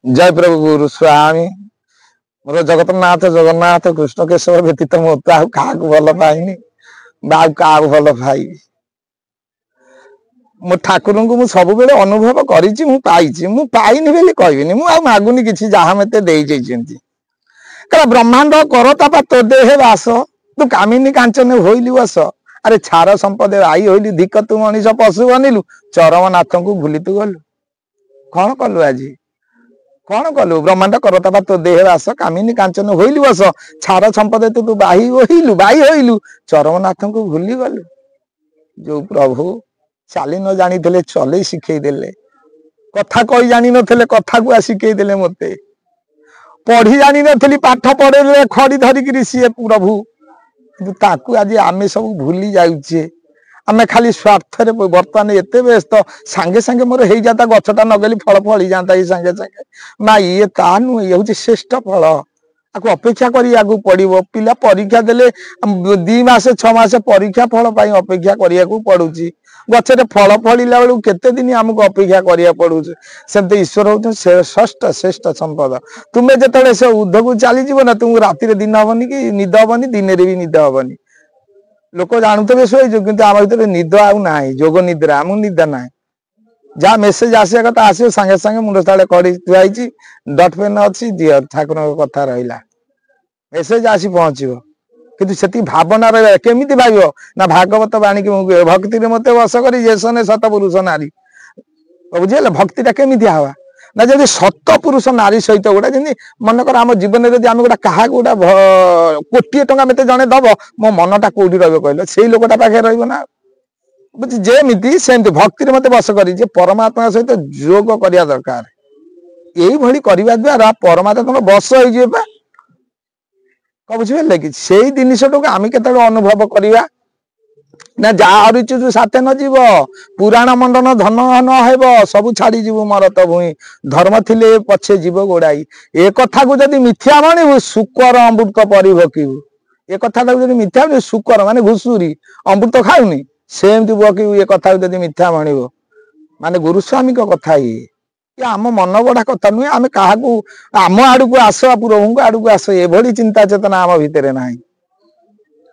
जय प्रभु गुरु स्वामी मोर जगन्नाथ जगन्नाथ कृष्ण केशव व्यतीत मत क्या भल पाइनि क्या भल पाई मो ठाकुर को मुझे सब बेले अनुभव करी बोली कहनी मुझे मागुनि कि जहाँ मत कह ब्रह्मांड करता पा तो देहे वास तू कामिनी कांचन होइली बस अरे छार संपदे आई होइली धिक तू मनीष पशु बनिलु चरम नाथ को भूली तू गलु कौन कलु आज कौन कलु ब्रह्मांड करता पा तो देहे वास कामिनी कांचन होइली बस छार संपदे तू बाई होइलु चरम नाथ को भूली गलु जो प्रभु चाली न जानी थे चले शिखे देले कथा कही जानी नथिले कथा को शिखे देले मते पढ़ी जानी नथिली पाठ पढ़े खड़ी धरिकी सी प्रभु ताकू आज आमे सब भूली जाऊे आमे खाली स्वार्थ बर्तमान एत व्यस्त सांगे सांगे मोर हो जाता गछटा नगली फल फली जाता ये सांगे सांगे ना ये ता नुह ये हूँ श्रेष्ठ फल आपको अपेक्षा करिया पड़ो पिला परीक्षा देले 2 मास 6 मास परीक्षा फल अपेक्षा करिया पड़ुची गचरे फल फलिला बेलू केते दिन आमको अपेक्षा करिया पड़ुची सेमते ईश्वर हूँ षष्ठ श्रेष्ठ संपद तुम्हें जो से ऊर्ध को चली जीव ना तुमको राति दिन हबनी कि निद हबनी दिन भी निद हबनी लोक जानते शोच कि आम भर निद आना जोग निद्रा आम निदा ना जहाँ मेसेज आसा कथा आसो सांगे सांगे मुंड तले कड़ी थुआई डट पेन अच्छी दिह ठाकुर कथा रहा मेसेज आसी पहुंचो कि से भावना रहा केमी भाव ना भागवत बाणी की भक्ति मत बस कर जेसने सत पुरुष नारी बुझे भक्ति केमी हवा ना जब सत पुरुष नारी सहित गोटा जमी मनकर आम जीवन में आम गोटा क्या गोटा कोटी टंका मत जड़े दब मो मनटा कौटी रहा से लोकटा पाखे रहा बुझे जेमती सेमती भक्ति मत बस कर परमात्मा सहित जोग करने दरकार यही करने द्वारा परमात्मा तुम बस हो बुझे कि से जिनटा आम के अनुभव करवा ना जहाँ रुचु साथे न जीव पुराण मंडन धन न हेब सब छाड़ी जीव मरत भूई धर्म थिले पछे जीव गोड़ाई ए कथा को जदि मिथ्या मानबू शुकर अमृत परिभकिबू ए कथा मिथ्या शुकर माने घुषुरी अमृत खाऊनी सेमती बकिबू ए कथा जदि मिथ्या मानब माने गुरुस्वामी कथा ये आम मन गढ़ा कथा नुहे आम क्या आम आड़ को आस प्रभु आड़ को आस ये चिंता चेतना आम भितर ना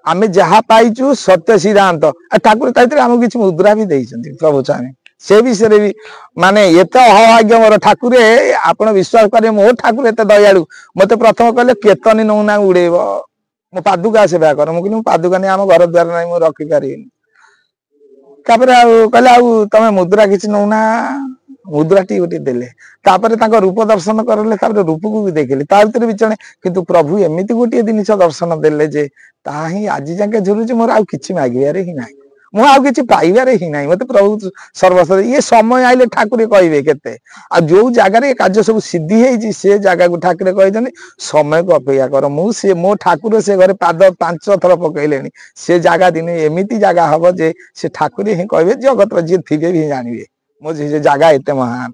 आमे जहाँ पाइचु सत्य सिद्धांत ठाकुर आम किसी मुद्रा भी देते प्रभु स्वामी से विषय भी माने एत अभाग्य मोर ठाकुर आप विश्वास करें मो ठाकुर एत दयालु मत प्रथम कहले केतनी नौना उड़ेब मो पादुका सेवा कर मुझे पादुका नहीं आम घर द्वार ना मुझे रखिपारि कहले तमें मुद्रा किसी नौना मुद्रा टी गोटे देले रूप दर्शन करले रूप को भी देखले भर भी चले किंतु प्रभु एमती गोटे जिनिस दर्शन देले जे ता ही आज जाके झुलुचे मोर आउ किछि मागिबार ही ना मु आउ किछि पाइबार ही ना मत प्रभु सर्वस्व ये समय आइले ठाकुर कहे केते आ जो जगार कार्य सब सिद्धि है से जगह को ठाकुर कही समय को अपेक्षा कर मुझे मो ठाकुर से घरे पाद 5 थर पकईले से जगह दिन एमती जगह हम जे से ठाकुर ही कहे जगत जी थे भी जानवे मुझे जगह एत महान